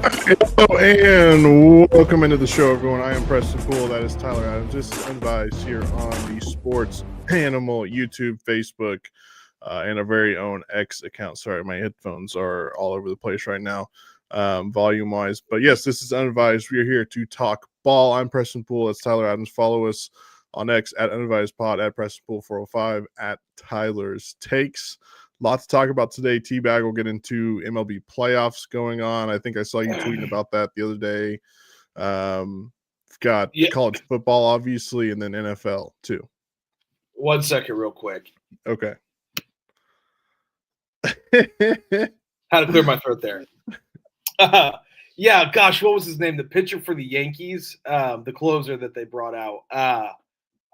Hello and welcome into the show, everyone. I am Preston Poole. That is Tyler Adams. This is Unadvised here on the Sports Animal YouTube, Facebook, and our very own X account. Sorry, my headphones are all over the place right now, volume-wise. But yes, this is Unadvised. We are here to talk ball. I'm Preston Poole. That's Tyler Adams. Follow us on X at UnadvisedPod, at Preston Poole 405, at Tyler's Takes. Lot to talk about today. T-Bag will get into MLB playoffs going on. I think I saw you tweeting about that the other day. Got college football, obviously, and then NFL, too. 1 second, real quick. Okay. Had to clear my throat there. Yeah, gosh, what was his name? The pitcher for the Yankees, the closer that they brought out.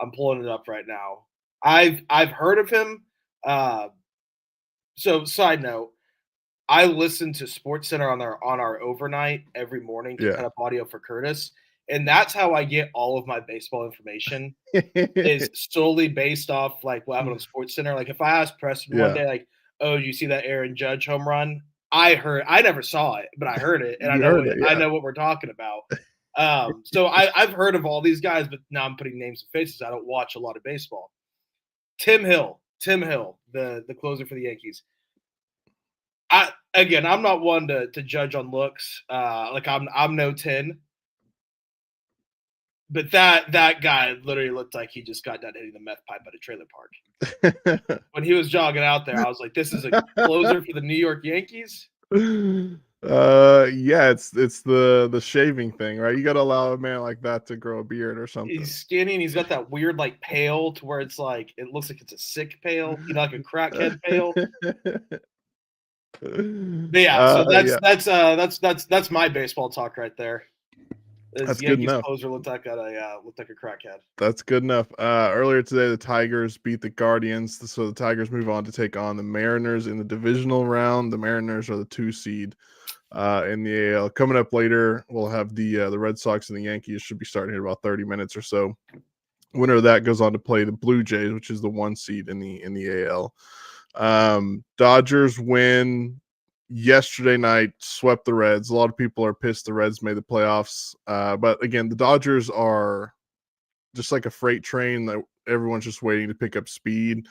I'm pulling it up right now. I've heard of him. So, side note, I listen to SportsCenter on our overnight every morning to cut up audio for Curtis, and that's how I get all of my baseball information. Is solely based off like what happened on SportsCenter. Like if I asked Preston one day, like, "Oh, did you see that Aaron Judge home run?" I never saw it, but I heard it, and I know what we're talking about. So I've heard of all these guys, but now I'm putting names and faces. I don't watch a lot of baseball. Tim Hill, the closer for the Yankees. I'm not one to judge on looks. Like I'm no 10. But that guy literally looked like he just got done hitting the meth pipe at a trailer park. When he was jogging out there, I was like, this is a closer for the New York Yankees. Yeah, it's the shaving thing, right? You got to allow a man like that to grow a beard or something. He's skinny and he's got that weird like pale to where it's like it looks like it's a sick pale, like a crackhead pale. But yeah, so that's my baseball talk right there. That's Yankees good enough. Closer looked like a crackhead. That's good enough. Earlier today, the Tigers beat the Guardians, so the Tigers move on to take on the Mariners in the divisional round. The Mariners are the 2 seed in the AL. Coming up later, we'll have the Red Sox and the Yankees. Should be starting in about 30 minutes or so. Winner of that goes on to play the Blue Jays, which is the 1 seed in the AL. Dodgers win yesterday night, swept the Reds. A lot of people are pissed the Reds made the playoffs. But again, the Dodgers are just like a freight train that everyone's just waiting to pick up speed.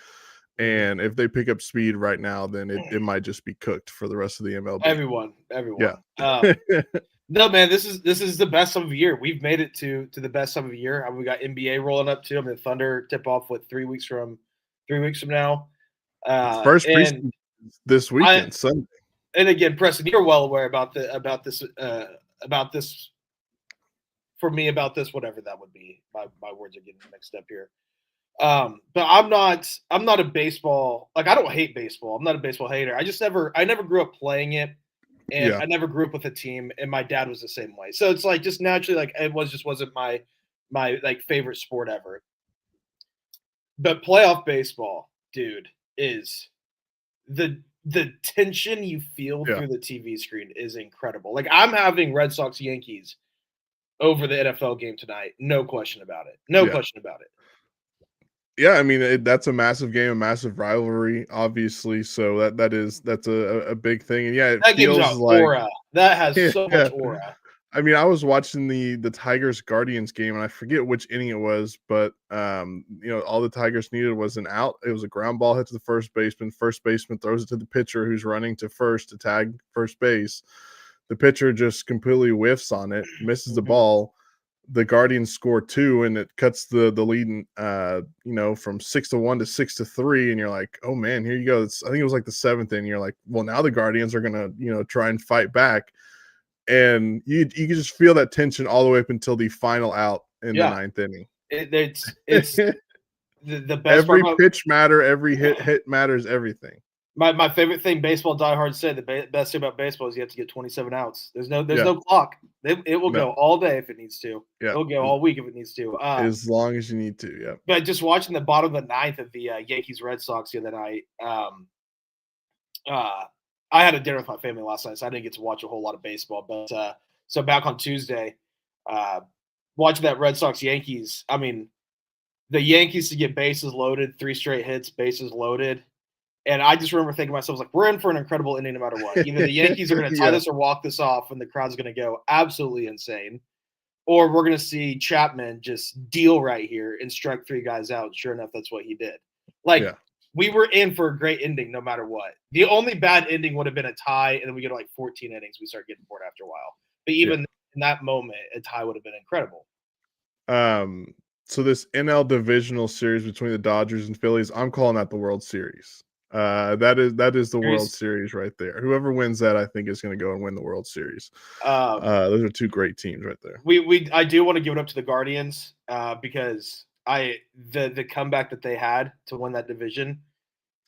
And if they pick up speed right now, then it might just be cooked for the rest of the MLB. Everyone. Yeah. No, man, this is the best of the year. We've made it to the best of the year. We got NBA rolling up too. The Thunder tip off 3 weeks from now. First preseason this weekend, Sunday. And again, Preston, you're well aware about this. For me, about this, whatever that would be. My words are getting mixed up here. But I'm not a baseball, like I don't hate baseball. I'm not a baseball hater. I never grew up playing it, and I never grew up with a team, and my dad was the same way. So it's like just naturally, like it wasn't my like favorite sport ever. But playoff baseball, dude, is the tension you feel through the TV screen is incredible. Like I'm having Red Sox Yankees over the NFL game tonight. No question about it. Question about it. Yeah, I mean that's a massive game, a massive rivalry, obviously. So that's a big thing, and it that feels game's like aura. That has so much aura. I mean, I was watching the Tigers Guardians game, and I forget which inning it was, but all the Tigers needed was an out. It was a ground ball hit to the first baseman. First baseman throws it to the pitcher who's running to first to tag first base. The pitcher just completely whiffs on it, misses the ball. The Guardians score 2, and it cuts the lead, from 6-1 to 6-3. And you're like, oh man, here you go. I think it was like the 7th inning. You're like, well, now the Guardians are gonna, try and fight back. And you can just feel that tension all the way up until the final out in the 9th inning. It's the best. Every pitch matter, every hit matters, everything. My favorite thing baseball diehards say, the best thing about baseball is you have to get 27 outs. There's no clock. It will go all day if it needs to. Yeah. It'll go all week if it needs to. As long as you need to, yeah. But just watching the bottom of the 9th of the Yankees Red Sox the other night, I had a dinner with my family last night, so I didn't get to watch a whole lot of baseball. But so back on Tuesday, watching that Red Sox Yankees, I mean, the Yankees to get bases loaded, 3 straight hits, bases loaded. And I just remember thinking to myself, like, we're in for an incredible inning no matter what. Either the Yankees are going to tie this or walk this off, and the crowd's going to go absolutely insane, or we're going to see Chapman just deal right here and strike 3 guys out. Sure enough, that's what he did. Like, we were in for a great ending no matter what. The only bad ending would have been a tie, and then we get to like 14 innings. We start getting bored after a while. But even in that moment, a tie would have been incredible. So this NL divisional series between the Dodgers and Phillies, I'm calling that the World Series. That is the World Series right there. Whoever wins that, I think, is going to go and win the World Series. Those are 2 great teams right there. I do want to give it up to the Guardians because the comeback that they had to win that division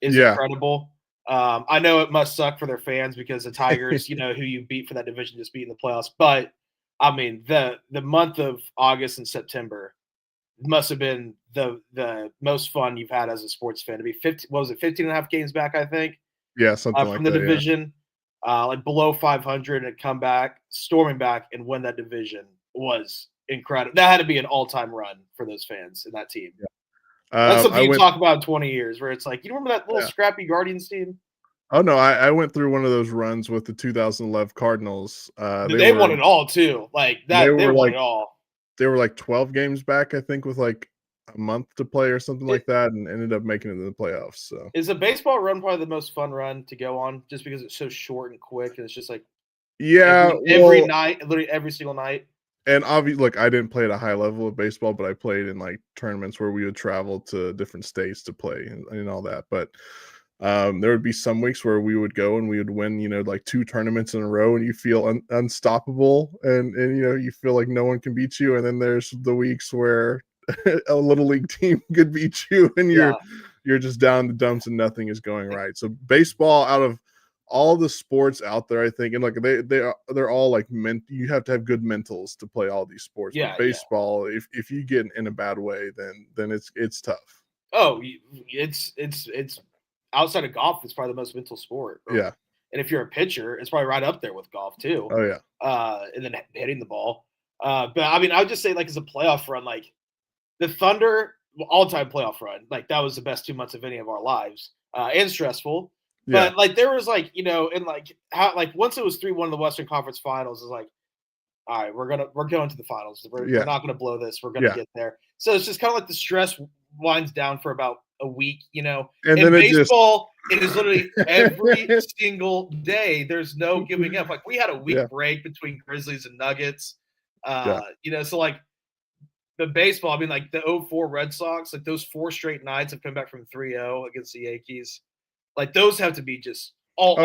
is incredible. I know it must suck for their fans because the Tigers, who you beat for that division, just beat in the playoffs. But I mean, the month of August and September must have been the most fun you've had as a sports fan to be 15 and a half games back, I think. Yeah, something like that. From the division, like below 500 and come back, storming back and win that division was incredible. That had to be an all-time run for those fans and that team. That's something you talk about in 20 years where it's like, you remember that little scrappy Guardians team? Oh, no, I went through one of those runs with the 2011 Cardinals. They won it all, too. Like, that they won it all. They were like 12 games back, I think, with like a month to play or something like that, and ended up making it in the playoffs. So is a baseball run probably the most fun run to go on just because it's so short and quick and it's just like every night, literally every single night. And obviously, look, I didn't play at a high level of baseball, but I played in like tournaments where we would travel to different states to play and all that. But there would be some weeks where we would go and we would win, like 2 tournaments in a row, and you feel unstoppable, and you feel like no one can beat you. And then there's the weeks where a little league team could beat you, and you're just down in the dumps and nothing is going right. So baseball, out of all the sports out there, I think, and like they're all like you have to have good mentals to play all these sports. But baseball, if you get in a bad way, then it's tough. Oh, it's outside of golf, it's probably the most mental sport. Yeah. And if you're a pitcher, it's probably right up there with golf too. Oh yeah. And then hitting the ball. But I mean, I would just say, like, as a playoff run, like the Thunder all-time playoff run, like that was the best 2 months of any of our lives, and stressful. But like there was like, and like how, like once it was 3-1 in the Western Conference Finals, it's like, all right, we're going to the finals. We're not going to blow this. We're going to get there. So it's just kind of like the stress winds down for about a week, And in baseball, it is literally every single day. There's no giving up. Like we had a week break between Grizzlies and Nuggets. So like the baseball, I mean, like the 2004 Red Sox, like those 4 straight nights have come back from 3-0 against the Yankees. Like those have to be just all.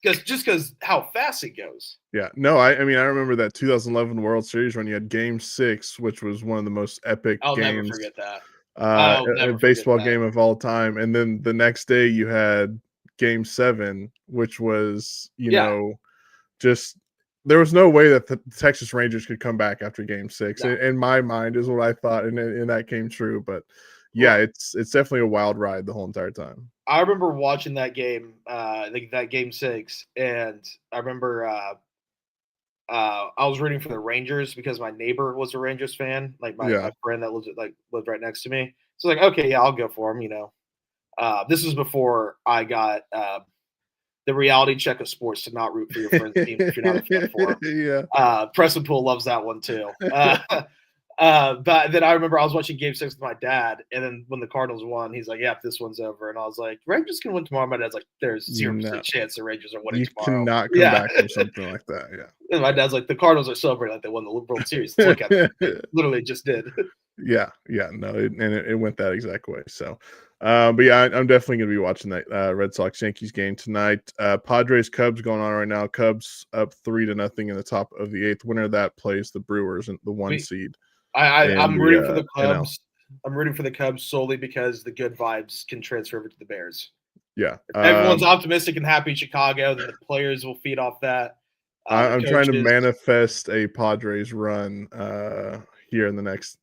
Because how fast it goes. Yeah, no, I mean, I remember that 2011 World Series when you had Game 6, which was one of the most epic games. I'll never forget that. A baseball game of all time. And then the next day you had Game 7, which was, just there was no way that the Texas Rangers could come back after Game 6. No. In my mind is what I thought, and that came true. But yeah, it's definitely a wild ride the whole entire time. I remember watching that game, that Game 6, and I remember I was rooting for the Rangers because my neighbor was a Rangers fan, like my friend that lived right next to me. So like, okay, yeah, I'll go for him. This was before I got the reality check of sports to not root for your friend's team if you're not a fan for them. Preston Poole loves that one too. But then I remember I was watching Game 6 with my dad, and then when the Cardinals won, he's like, "Yeah, this one's over." And I was like, "Rangers can win tomorrow." My dad's like, "There's 0% chance the Rangers are winning tomorrow." You cannot come back from something like that. Yeah. And my dad's like, "The Cardinals are celebrating like they won the World Series. Look at them. They literally just did." Yeah, no, it wwent that exact way. So, but yeah, I'm definitely going to be watching that Red Sox Yankees game tonight. Padres Cubs going on right now. Cubs up 3-0 in the top of the 8th. Winner of that plays the Brewers and the 1 seed. I'm rooting for the Cubs. I'm rooting for the Cubs solely because the good vibes can transfer over to the Bears. Yeah, if everyone's optimistic and happy in Chicago, then the players will feed off that. I'm trying to manifest a Padres run here in the next,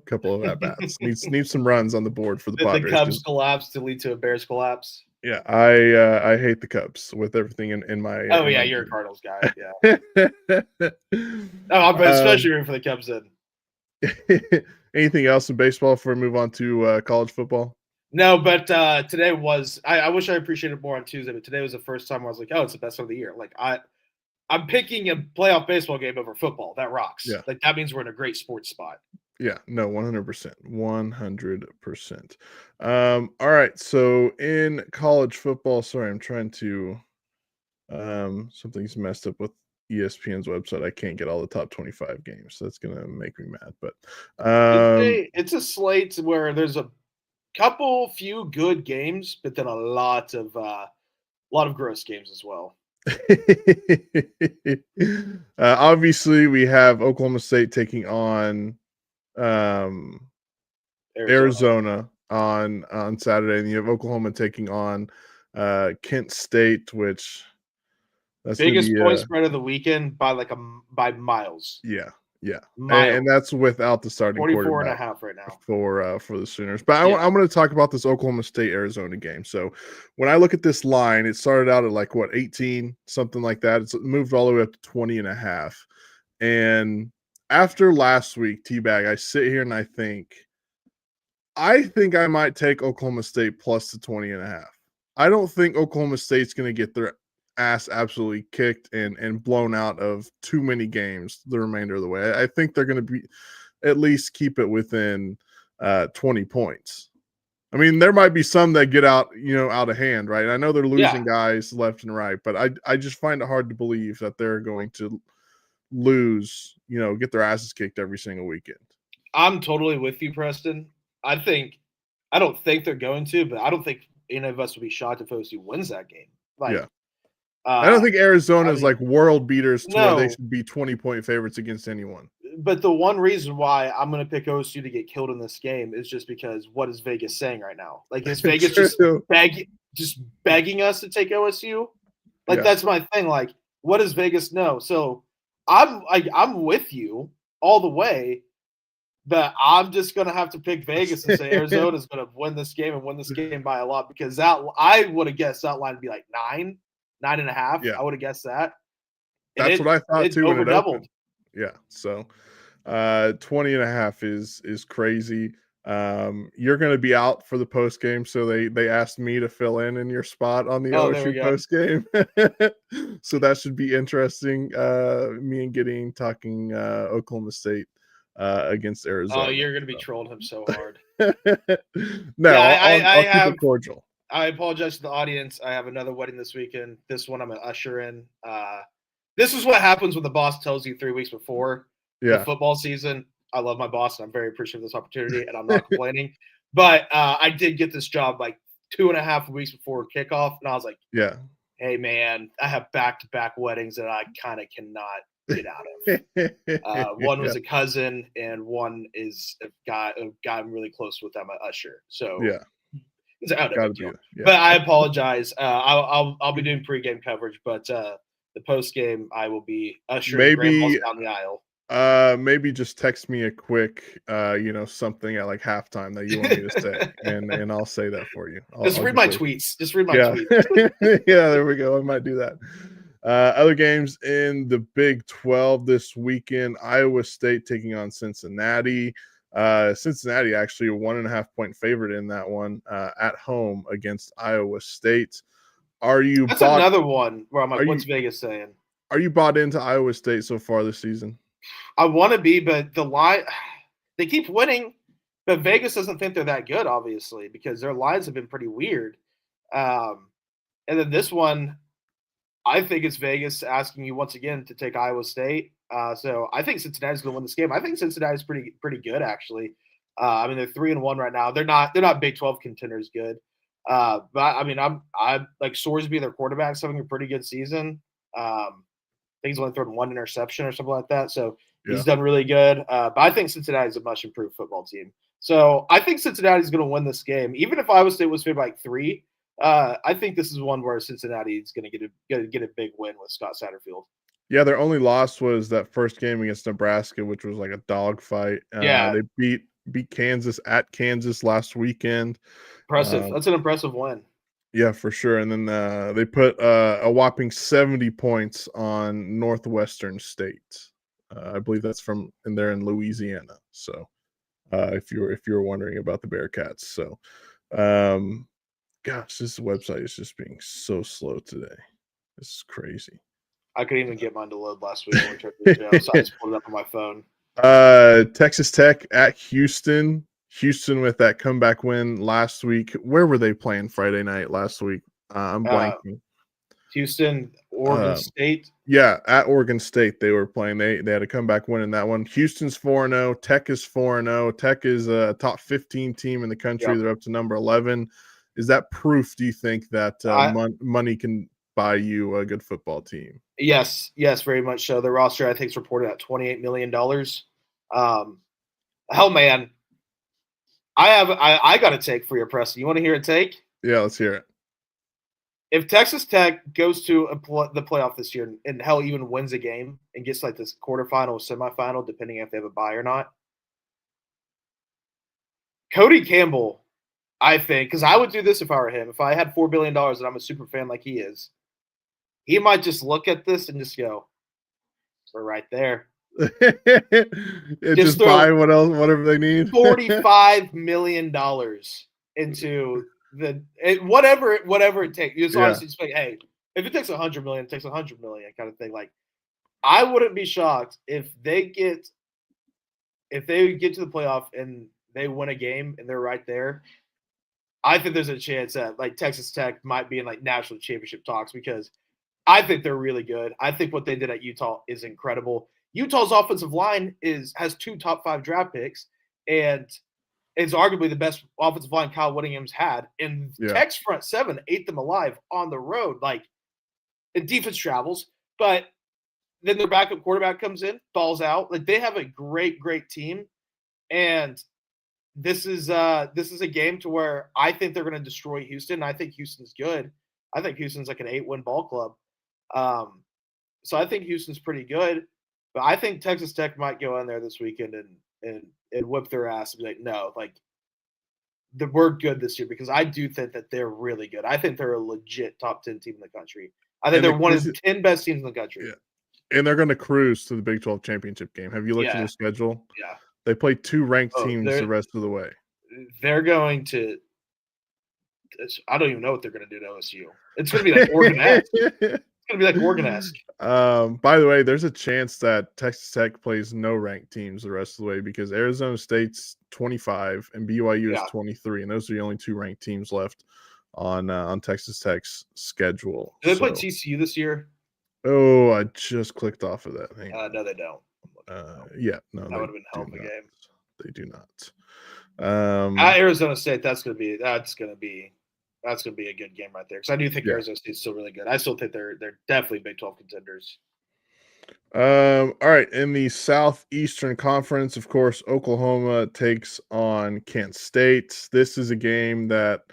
couple of at bats. Need some runs on the board for the Padres. The Cubs collapse to lead to a Bears collapse. Yeah, I hate the Cubs with everything in my. Oh yeah, you're a Cardinals guy. Yeah. I'm especially rooting for the Cubs then. Anything else in baseball before we move on to college football? No, but today was. I wish I appreciated it more on Tuesday, but today was the first time where I was like, "Oh, it's the best of the year." Like I'm picking a playoff baseball game over football. That rocks. Yeah. Like that means we're in a great sports spot. Yeah, no, 100%. 100%. All right. So in college football, sorry, I'm trying to something's messed up with ESPN's website. I can't get all the top 25 games. So that's gonna make me mad. But It's a slate where there's a few good games, but then a lot of gross games as well. obviously we have Oklahoma State taking on um Arizona on Saturday, and you have Oklahoma taking on Kent State, which that's gonna Biggest be point spread of the weekend by miles. yeah, yeah, and Miles. that's without the starting 44 and a quarterback half right now. for the Sooners. But Yeah. I'm going to talk about this Oklahoma State Arizona game. So when I look at this line, it started out at like what 18, something like that. It's moved all the way up to 20 and a half. And after last week, T-Bag, I sit here and I think I might take Oklahoma State plus the 20 and a half. I don't think Oklahoma State's going to get their ass absolutely kicked and blown out of too many games the remainder of the way. I think they're going to be at least keep it within 20 points. I mean, there might be some that get out of hand, right? I know they're losing guys left and right, but I just find it hard to believe that they're going to lose, get their asses kicked every single weekend. I'm totally with you, Preston. I don't think they're going to, but I don't think any of us would be shocked if OSU wins that game. Yeah. I don't think Arizona is like world beaters to where they No. should be 20-point favorites against anyone. But the one reason why I'm going to pick OSU to get killed in this game is just because what is Vegas saying right now? Like, is Vegas just begging us to take OSU? Like, that's my thing. Like, what does Vegas know? So I'm with you all the way, but I'm just going to have to pick Vegas and say Arizona's going to win this game and win this game by a lot, because I would have guessed that line would be like 9.5. Yeah. I would have guessed that. That's what I thought too. Over doubled. Yeah. So 20 and a half is crazy. You're going to be out for the post game, so they asked me to fill in your spot on the OSU post game. So that should be interesting. Me and Gideon talking Oklahoma State against Arizona. Oh, you're going to be trolling him so hard. No, I'll keep it cordial. I apologize to the audience. I have another wedding this weekend. This one I'm an usher in. This is what happens when the boss tells you 3 weeks before the football season. I love my boss, and I'm very appreciative of this opportunity, and I'm not complaining. But I did get this job like 2.5 weeks before kickoff, and I was like, hey, man, I have back-to-back weddings that I kind of cannot get out of. One was a cousin, and one is a guy I'm really close with. I'm an usher. So it's out of it. But I apologize. I'll be doing pregame coverage, but the postgame I will be ushering grandpas down the aisle. Maybe just text me a quick something at like halftime that you want me to say, and I'll say that for you. Just read my tweets. Yeah, there we go. I might do that. Other games in the Big 12 this weekend: Iowa State taking on Cincinnati. Cincinnati actually a 1.5-point favorite in that one at home against Iowa State. That's another one where I'm like, what's Vegas saying? Are you bought into Iowa State so far this season? I want to be, but the line, they keep winning, but Vegas doesn't think they're that good, obviously, because their lines have been pretty weird. And then this one, I think it's Vegas asking you once again to take Iowa State. So I think Cincinnati's going to win this game. I think Cincinnati's pretty good, actually. I mean, they're 3-1 right now. They're not Big 12 contenders good. But I mean, I'm like Sorsby, their quarterback's having a pretty good season. I think he's only thrown one interception or something like that. So he's done really good. But I think Cincinnati is a much improved football team. So I think Cincinnati's going to win this game. Even if Iowa State was favored by like 3, I think this is one where Cincinnati is going to get a big win with Scott Satterfield. Yeah, their only loss was that first game against Nebraska, which was like a dogfight. They beat Kansas at Kansas last weekend. Impressive. That's an impressive win. Yeah, for sure. And then they put a whopping 70 points on Northwestern State. I believe that's they're in Louisiana. So if you're wondering about the Bearcats, so Gosh, this website is just being so slow today. This is crazy. I couldn't even get mine to load last week when we tried to do it, so I just pulled it up on my phone. Texas Tech at Houston. Houston with that comeback win last week. Where were they playing Friday night last week? I'm blanking. Houston, Oregon State. Yeah, at Oregon State they were playing. They had a comeback win in that one. Houston's 4-0. Tech is 4-0. Tech is a top 15 team in the country. Yep. They're up to number 11. Is that proof, do you think, that money can buy you a good football team? Yes, very much so. The roster, I think, is reported at $28 million. Hell, man. I got a take for you, Preston. You want to hear a take? Yeah, let's hear it. If Texas Tech goes to the playoff this year and hell even wins a game and gets like this quarterfinal or semifinal, depending if they have a bye or not, Cody Campbell, I think, because I would do this if I were him. If I had $4 billion and I'm a super fan like he is, he might just look at this and just go, "We're right there." just buy whatever they need. $45 million into whatever it takes. You just honestly just like, hey, if it takes $100 million, it takes $100 million kind of thing. Like, I wouldn't be shocked if they get to the playoff and they win a game and they're right there. I think there's a chance that like Texas Tech might be in like national championship talks because I think they're really good. I think what they did at Utah is incredible. Utah's offensive line has 2 top 5 draft picks, and it's arguably the best offensive line Kyle Whittingham's had. And Tech's front 7 ate them alive on the road. Like, and defense travels, but then their backup quarterback comes in, falls out. Like, they have a great, great team, and this is a game to where I think they're going to destroy Houston. I think Houston's good. I think Houston's like an 8-win ball club. So I think Houston's pretty good. But I think Texas Tech might go in there this weekend and whip their ass and be like, no, like we're good this year because I do think that they're really good. I think they're a legit top 10 team in the country. I think they're one of the 10 best teams in the country. Yeah. And they're going to cruise to the Big 12 championship game. Have you looked at their schedule? Yeah. They play 2 ranked teams the rest of the way. They're going to – I don't even know what they're going to do to OSU. It's going to be like Oregon-esque. It's going to be like Oregon-esque. By the way, there's a chance that Texas Tech plays no ranked teams the rest of the way because Arizona State's 25 and BYU is 23, and those are the only 2 ranked teams left on Texas Tech's schedule. Do they play TCU this year? Oh, I just clicked off of that. No, they don't. No, that would have been a hell of a game. They do not. At Arizona State, that's gonna be a good game right there because I do think Arizona State's still really good. I still think they're definitely Big 12 contenders. All right, in the Southeastern Conference, of course, Oklahoma takes on Kent State. This is a game that,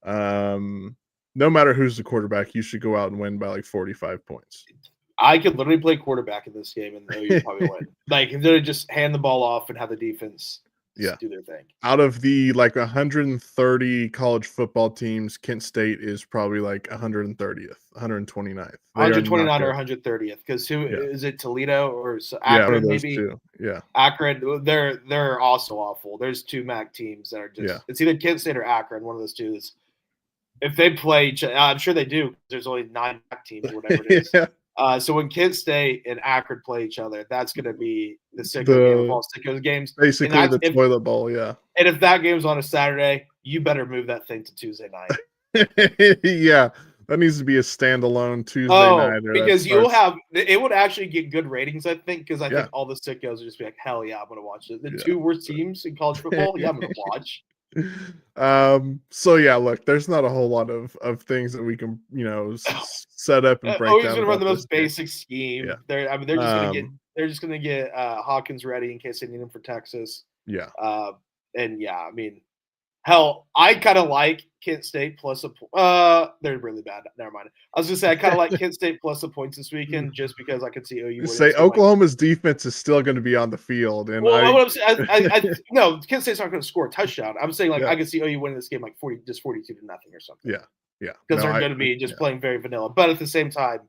no matter who's the quarterback, you should go out and win by like 45 points. I could literally play quarterback in this game and you probably win. Like, literally just hand the ball off and have the defense do their thing. Out of the like 130 college football teams, Kent State is probably like 130th, 129th. 129 or 130th. Because is it Toledo or Akron? Maybe. Yeah. Akron. They're also awful. There's 2 MAC teams that are just. It's either Kent State or Akron. One of those 2 is. If they play each other, I'm sure they do. There's only 9 MAC teams or whatever it is. So when Kent State and Akron play each other, that's going to be the sicko game of all sickos games. Basically the toilet bowl, yeah. And if that game's on a Saturday, you better move that thing to Tuesday night. Yeah, that needs to be a standalone Tuesday night. Because it would actually get good ratings, I think, because I think all the sickos would just be like, hell yeah, I'm going to watch it. The 2 worst teams in college football, I'm going to watch. So yeah, look, there's not a whole lot of things that we can set up and break down. Going to run the most basic scheme. They're just gonna get Hawkins ready in case they need him for Texas. Hell, I kind of like Kent State plus they're really bad. Never mind. I was gonna say I kind of like Kent State plus the points this weekend just because I could see OU. Say Oklahoma's defense is still going to be on the field, and what I'm saying, no, Kent State's not going to score a touchdown. I'm saying I could see OU winning this game like 42-0 or something. Yeah, because they're going to be just playing very vanilla. But at the same time,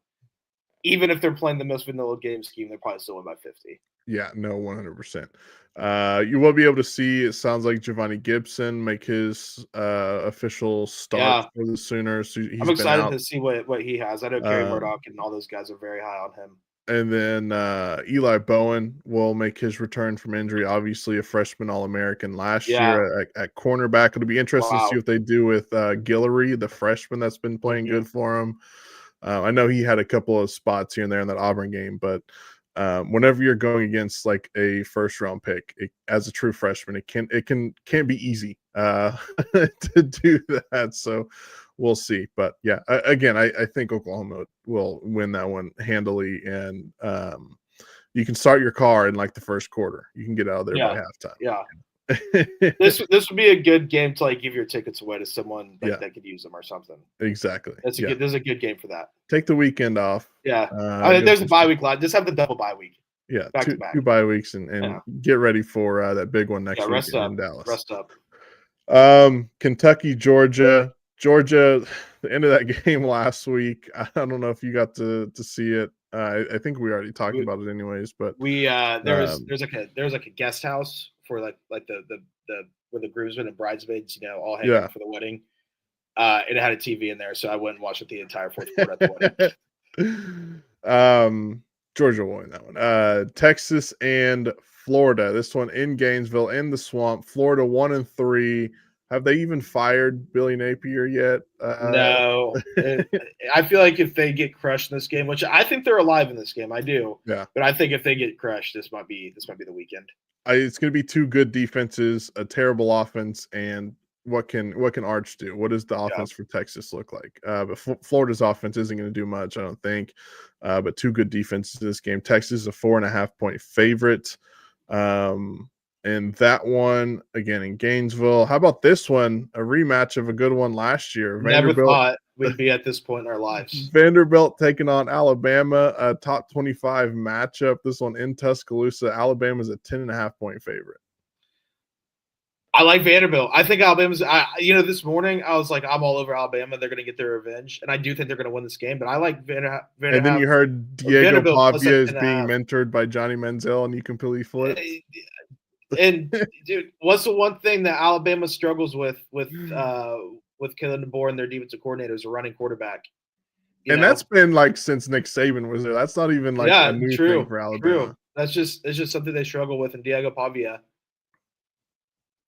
even if they're playing the most vanilla game scheme, they're probably still win by 50. Yeah, no, 100%. You will be able to see, it sounds like Giovanni Gibson make his official start for the Sooners. I'm He's been excited out. to see what he has. I know Kerry Murdoch and all those guys are very high on him. And then Eli Bowen will make his return from injury. Obviously, a freshman All-American last year at cornerback. It'll be interesting to see what they do with Guillory, the freshman that's been playing good for him. I know he had a couple of spots here and there in that Auburn game, but whenever you're going against like a first-round pick as a true freshman, it can't be easy to do that. So we'll see. But yeah, again, I think Oklahoma will win that one handily, and you can start your car in like the first quarter. You can get out of there by halftime. Yeah. this would be a good game to like give your tickets away to someone that could use them or something. Exactly. This is a good game for that. Take the weekend off. Yeah. There's a bye week line. Just have the double bye week. Yeah, back to back. 2 bye weeks and get ready for that big one next week in Dallas. Rest up. Kentucky, Georgia, the end of that game last week. I don't know if you got to see it. I think we already talked about it anyways, but we there's like a guest house for like the where the groomsmen and bridesmaids all hang out for the wedding. It had a TV in there, so I went and watched it the entire fourth quarter at the wedding. Georgia won that one. Texas and Florida. This one in Gainesville, in the swamp. Florida 1-3. Have they even fired Billy Napier yet? No. I feel like if they get crushed in this game, which I think they're alive in this game, I do. Yeah. But I think if they get crushed, this might be the weekend. It's going to be 2 good defenses, a terrible offense, and what can Arch do? What does the offense for Texas look like? But Florida's offense isn't going to do much, I don't think. But 2 good defenses in this game. Texas is a 4.5-point favorite. And that one, again, in Gainesville. How about this one? A rematch of a good one last year. Never thought we'd be at this point in our lives. Vanderbilt taking on Alabama, a top 25 matchup. This one in Tuscaloosa. Alabama's a 10.5-point favorite. I like Vanderbilt. I think Alabama's this morning I was like, I'm all over Alabama. They're going to get their revenge. And I do think they're going to win this game. But I like Vanderbilt. And then you heard Diego Pavia is being mentored by Johnny Manziel, and you completely flipped. And dude, what's the one thing that Alabama struggles with Kalen DeBoer and their defensive coordinators, a running quarterback? That's been like since Nick Saban was there. That's not even like a new thing for Alabama. True. It's just something they struggle with. And Diego Pavia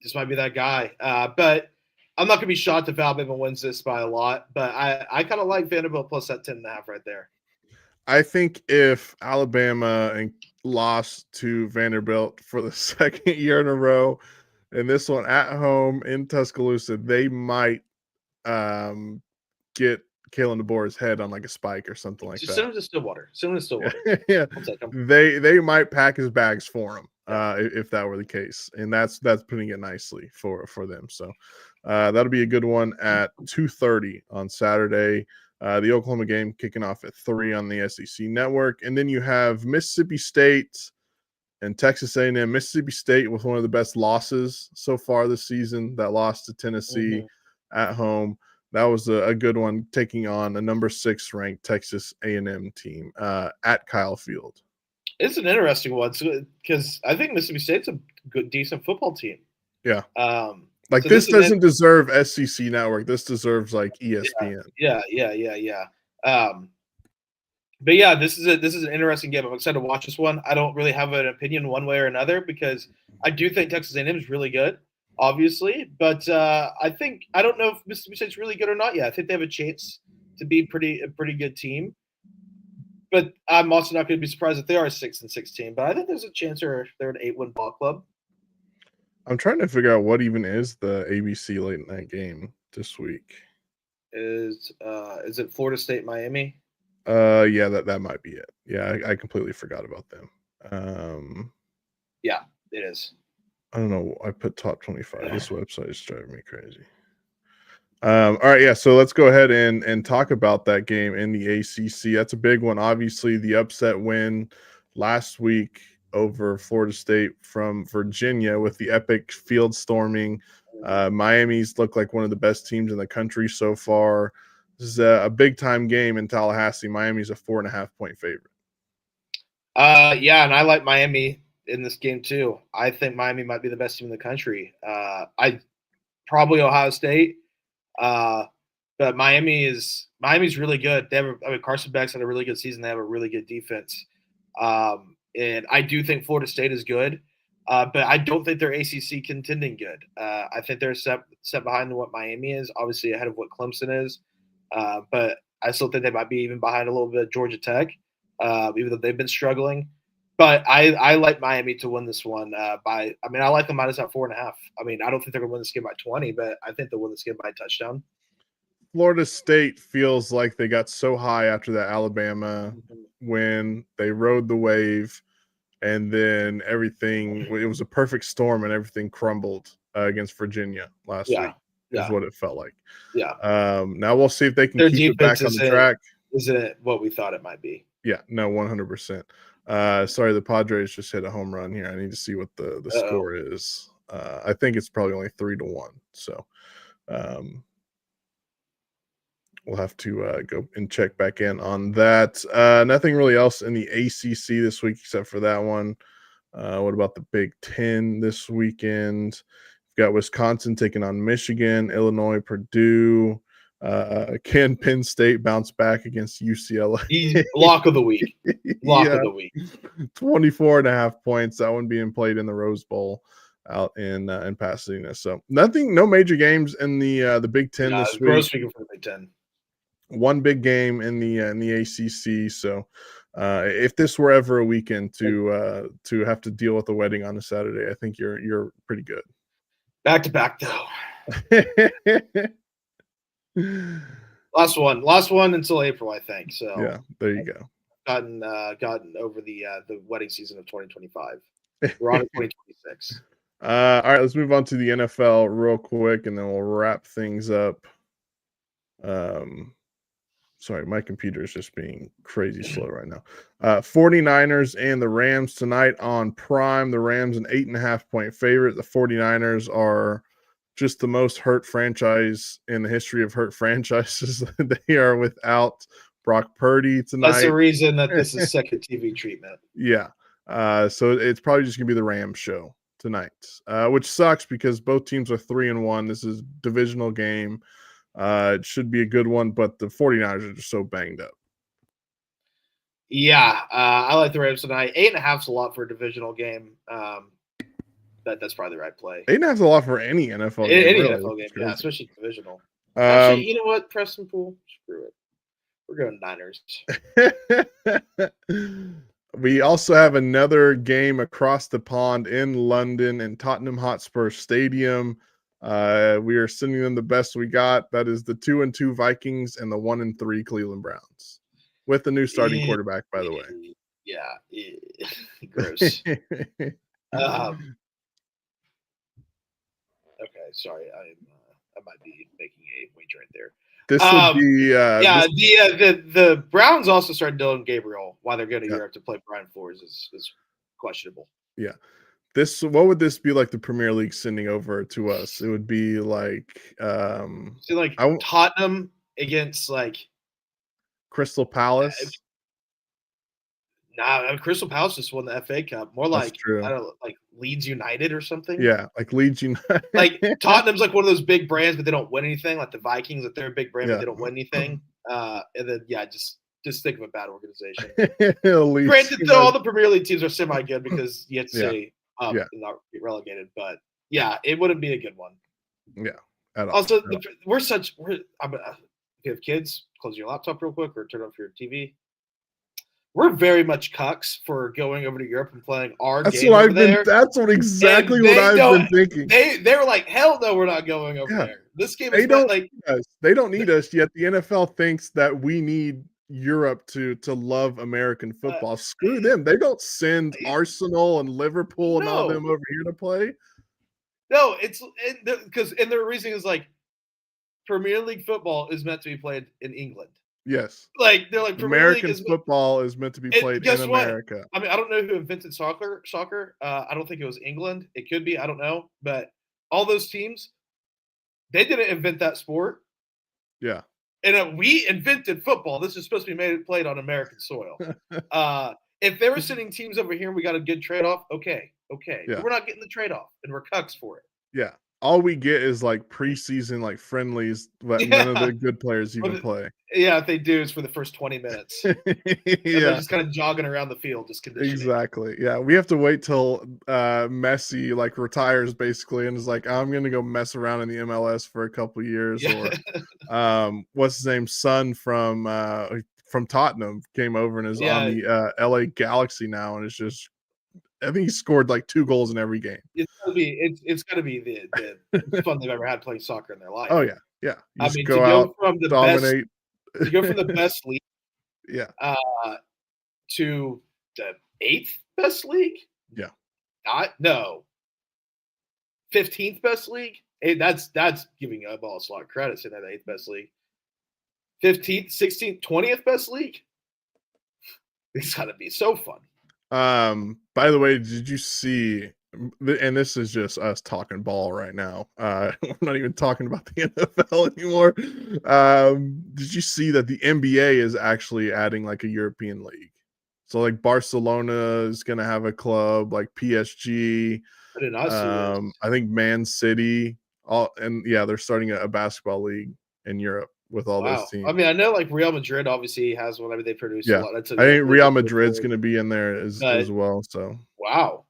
just might be that guy. But I'm not going to be shocked if Alabama wins this by a lot. But I kind of like Vanderbilt plus that 10.5 right there. I think if Alabama lost to Vanderbilt for the second year in a row, and this one at home in Tuscaloosa, they might get Kalen DeBoer's head on like a spike or something like that. Send him to Stillwater. Yeah. They might pack his bags for him if that were the case, and that's putting it nicely for them. So that'll be a good one at 2:30 on Saturday. The Oklahoma game kicking off at 3 on the SEC network. And then you have Mississippi State and Texas A&M. Mississippi State with one of the best losses so far this season, that loss to Tennessee at home. That was a good one, taking on a number 6 ranked Texas A&M team at Kyle Field. It's an interesting one because I think Mississippi State's a good, decent football team. Yeah. So this doesn't deserve SEC Network. This deserves like ESPN. Yeah. But yeah, this is an interesting game. I'm excited to watch this one. I don't really have an opinion one way or another because I do think Texas A&M is really good, obviously. But I don't know if Mississippi State's really good or not yet. I think they have a chance to be a pretty good team. But I'm also not going to be surprised if they are a 6-6 team. But I think there's a chance they're an 8-win ball club. I'm trying to figure out what even is the ABC late night game this week. Is it Florida State Miami? Yeah, that might be it. Yeah, I completely forgot about them. Yeah, it is. I don't know. I put top 25. This website is driving me crazy. All right, yeah. So let's go ahead and talk about that game in the ACC. That's a big one. Obviously, the upset win last week over Florida State from Virginia with the epic field storming. Miami's looked like one of the best teams in the country so far. This is a big time game in Tallahassee. Miami's a 4.5-point favorite. Yeah, and I like Miami in this game too. I think Miami might be the best team in the country. I probably Ohio State, but Miami's really good. They have Carson Beck's had a really good season. They have a really good defense, and I do think Florida State is good, but I don't think they're ACC contending good. I think they're set behind what Miami is, obviously ahead of what Clemson is, but I still think they might be even behind a little bit of Georgia Tech. Even though they've been struggling. But I like Miami to win this one I like them minus at 4.5. I mean, I don't think they're going to win this game by 20, but I think they'll win this game by a touchdown. Florida State feels like they got so high after that Alabama win. They rode the wave, and then it was a perfect storm, and everything crumbled against Virginia last week is what it felt like. Yeah. Now we'll see if they can keep it back on the track. Isn't it what we thought it might be? Yeah, no, 100%. Sorry, the Padres just hit a home run here. I need to see what the score is. I think it's probably only 3-1. So we'll have to go and check back in on that. Nothing really else in the ACC this week except for that one. What about the Big Ten this weekend? We've got Wisconsin taking on Michigan, Illinois, Purdue. Can Penn State bounce back against UCLA? Lock of the week. Lock of the week. 24.5 points. That one being played in the Rose Bowl out in Pasadena. So no major games in the Big Ten this week. Gross week for the Big Ten. One big game in the ACC. So if this were ever a weekend to have to deal with a wedding on a Saturday, I think you're pretty good. Back to back though. Last one until April, I think. So yeah, there you go. Gotten over the wedding season of 2025. We're on to 2026. All right, let's move on to the NFL real quick, and then we'll wrap things up. Sorry, my computer is just being crazy slow right now. 49ers and the Rams tonight on Prime. The Rams an 8.5-point favorite. The 49ers are just the most hurt franchise in the history of hurt franchises. They are without Brock Purdy tonight. That's the reason that this is second TV treatment. Yeah. So it's probably just going to be the Rams show tonight, which sucks because both teams are 3-1. This is a divisional game. It should be a good one, but the 49ers are just so banged up. Yeah. I like the Rams tonight. 8.5 is a lot for a divisional game. That's probably the right play. 8.5 is a lot for any NFL game. Any NFL game, yeah, especially divisional. Actually, you know what, Preston Pool? Screw it. We're going Niners. We also have another game across the pond in London in Tottenham Hotspur Stadium. We are sending them the best we got. That is the 2-2 Vikings and the 1-3 Cleveland Browns with the new starting quarterback, by the way. Yeah. Gross. Okay, sorry, I might be making a wager right there. This would be the Browns also started Dylan Gabriel while they're going to Europe to play Brian Flores is questionable. Yeah, what would this be like the Premier League sending over to us? It would be like Tottenham against like Crystal Palace. Crystal Palace just won the FA Cup. More like I don't know, like Leeds United or something. Yeah, like Leeds United. Like Tottenham's like one of those big brands, but they don't win anything. Like the Vikings, that they're a big brand, but they don't win anything. And then just think of a bad organization. Granted, though, all the Premier League teams are semi good because you have to stay up and not get relegated. But yeah, it wouldn't be a good one. Yeah. Also, if you have kids, close your laptop real quick or turn off your TV. We're very much cucks for going over to Europe and playing our game over there. That's exactly what I've been thinking. They were like, hell no, we're not going over there. This game is they don't need us, yet the NFL thinks that we need Europe to love American football. Screw them. They don't send Arsenal and Liverpool and all them over here to play. No, because their reasoning is like Premier League football is meant to be played in England. Yes. Like they're like American football is meant to be played in America. I mean, I don't know who invented soccer. I don't think it was England. It could be. I don't know. But all those teams, they didn't invent that sport. Yeah. and we invented football. This is supposed to be played on American soil. If they were sending teams over here and we got a good trade-off, okay. Yeah. But we're not getting the trade-off, and we're cucks for it. Yeah. All we get is like preseason like friendlies, but none of the good players even play. Yeah, if they do, it's for the first 20 minutes. And they're just kind of jogging around the field, just conditioning. Exactly. Yeah, we have to wait till Messi like retires basically, and is like, I'm gonna go mess around in the MLS for a couple years. Or what's his name? Son from Tottenham came over and is on the LA Galaxy now, and it's just. I think he scored like 2 goals in every game. It's gotta be the fun they've ever had playing soccer in their life. Oh yeah. You to go go out, from the dominate. to go from the best league, to the 8th best league. Yeah. 15th best league. Hey, that's giving a boss a lot of credit saying that the 8th best league. 15th, 16th, 20th best league. It's gotta be so fun. By the way, did you see, and this is just us talking ball right now, we're not even talking about the NFL anymore. Did you see that the NBA is actually adding like a European league? So like Barcelona is gonna have a club, like PSG. I did not see this. I think Man City, they're starting a basketball league in Europe with all those teams. I mean, I know like Real Madrid obviously has whenever they produce a lot. I think Real Madrid's going to be in there as well. So wow,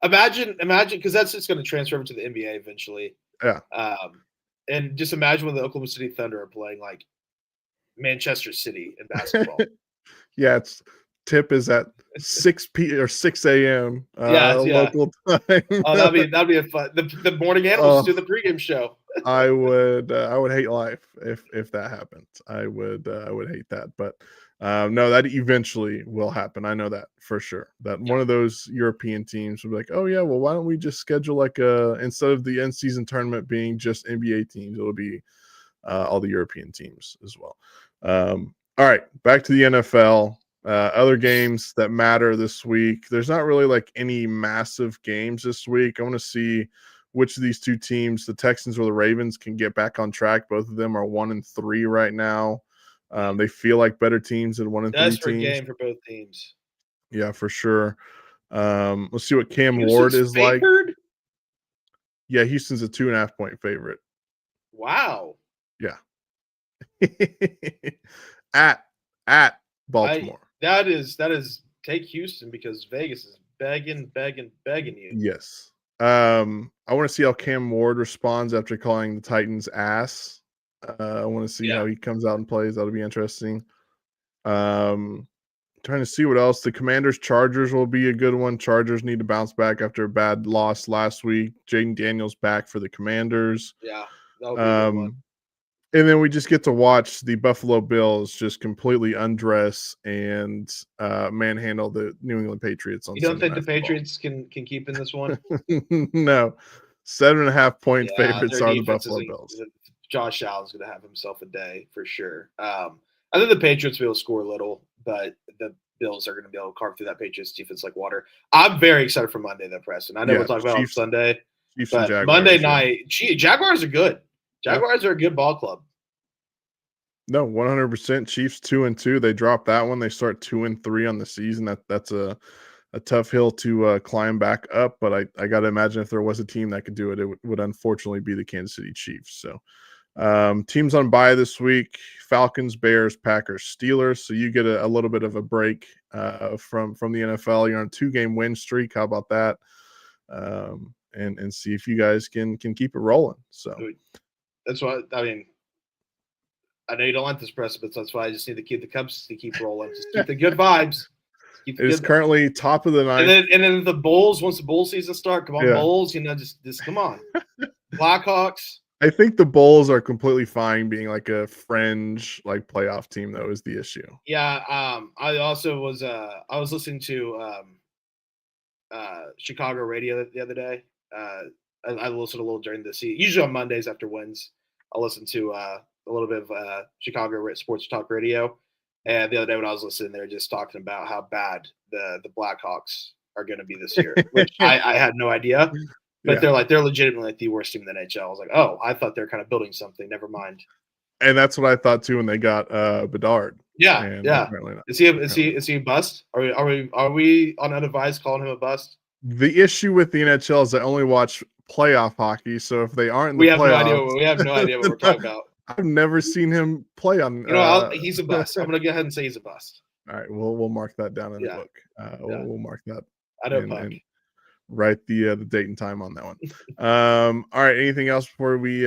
imagine because that's just going to transfer over to the NBA eventually. Yeah, and just imagine when the Oklahoma City Thunder are playing like Manchester City in basketball. It's tip is at 6 a.m. Local time. That'd be a fun. The morning animals do the pregame show. I would hate life if that happened. I would hate that, but no, that eventually will happen. I know that for sure. That one of those European teams will be like, oh yeah, well, why don't we just schedule like instead of the end season tournament being just NBA teams, it'll be all the European teams as well. All right, back to the NFL. Other games that matter this week. There's not really like any massive games this week. I want to see which of these two teams, the Texans or the Ravens, can get back on track. Both of them are 1-3 right now. They feel like better teams than 1-3 teams. Desperate game for both teams. Yeah, for sure. Let's see what Cam Ward is favored? Like. Yeah, Houston's a 2.5 point favorite. Wow. Yeah. at Baltimore. That is take Houston because Vegas is begging you. Yes. I want to see how Cam Ward responds after calling the Titans ass. I want to see how he comes out and plays. That'll be interesting. Trying to see what else. The Commanders-Chargers will be a good one. Chargers need to bounce back after a bad loss last week. Jaden Daniels back for the Commanders. Yeah, that'll be a good one. And then we just get to watch the Buffalo Bills just completely undress and manhandle the New England Patriots on Sunday. You don't think the Patriots can keep in this one? No. 7.5 point favorites are the Buffalo Bills. Josh Allen's going to have himself a day for sure. I think the Patriots will be able to score a little, but the Bills are going to be able to carve through that Patriots defense like water. I'm very excited for Monday, though, Preston. I know we'll talk about it on Sunday. But Monday night, Jaguars are good. Jaguars are a good ball club. No, 100%. Chiefs 2-2. They dropped that one. They start 2-3 on the season. That's a tough hill to climb back up. But I got to imagine if there was a team that could do it, it would unfortunately be the Kansas City Chiefs. So teams on bye this week: Falcons, Bears, Packers, Steelers. So you get a little bit of a break from the NFL. You're on a 2-game win streak. How about that? And see if you guys can keep it rolling. So. That's why I mean. I know you don't like this precipice. That's why I just need to keep the Cubs to keep rolling. Just keep the good vibes. It is currently top of the ninth. And then the Bulls, once the Bull season starts, come on, Bulls. Just come on. Blackhawks. I think the Bulls are completely fine being like a fringe like playoff team, though, is the issue. Yeah. I also was I was listening to Chicago radio the other day. I listened a little during the season. Usually on Mondays after wins, I'll listen to a little bit of Chicago sports talk radio. And the other day when I was listening, they were just talking about how bad the Blackhawks are going to be this year, which I had no idea. But they're legitimately like the worst team in the NHL. I was like, oh, I thought they're kind of building something. Never mind. And that's what I thought too when they got Bedard. Yeah, and yeah. Apparently not. Is he a bust? Are we on Unadvised calling him a bust? The issue with the NHL is I only watch playoff hockey. So if they aren't in the playoffs, we have no idea what we're talking about. I've never seen him play on. He's a bust. I'm gonna go ahead and say he's a bust. All right, we'll mark that down in the book. We'll mark that. I know, Puck. Write the date and time on that one. All right. Anything else before we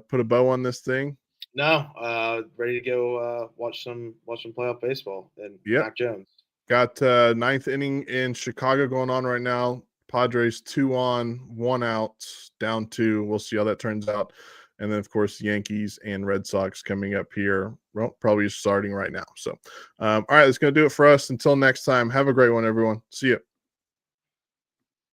put a bow on this thing? No. Ready to go watch some playoff baseball and Mac Jones. Got ninth inning in Chicago going on right now. Padres 2 on, 1 out, down 2. We'll see how that turns out. And then, of course, Yankees and Red Sox coming up here. Well, probably starting right now. So, all right, that's going to do it for us. Until next time, have a great one, everyone. See you.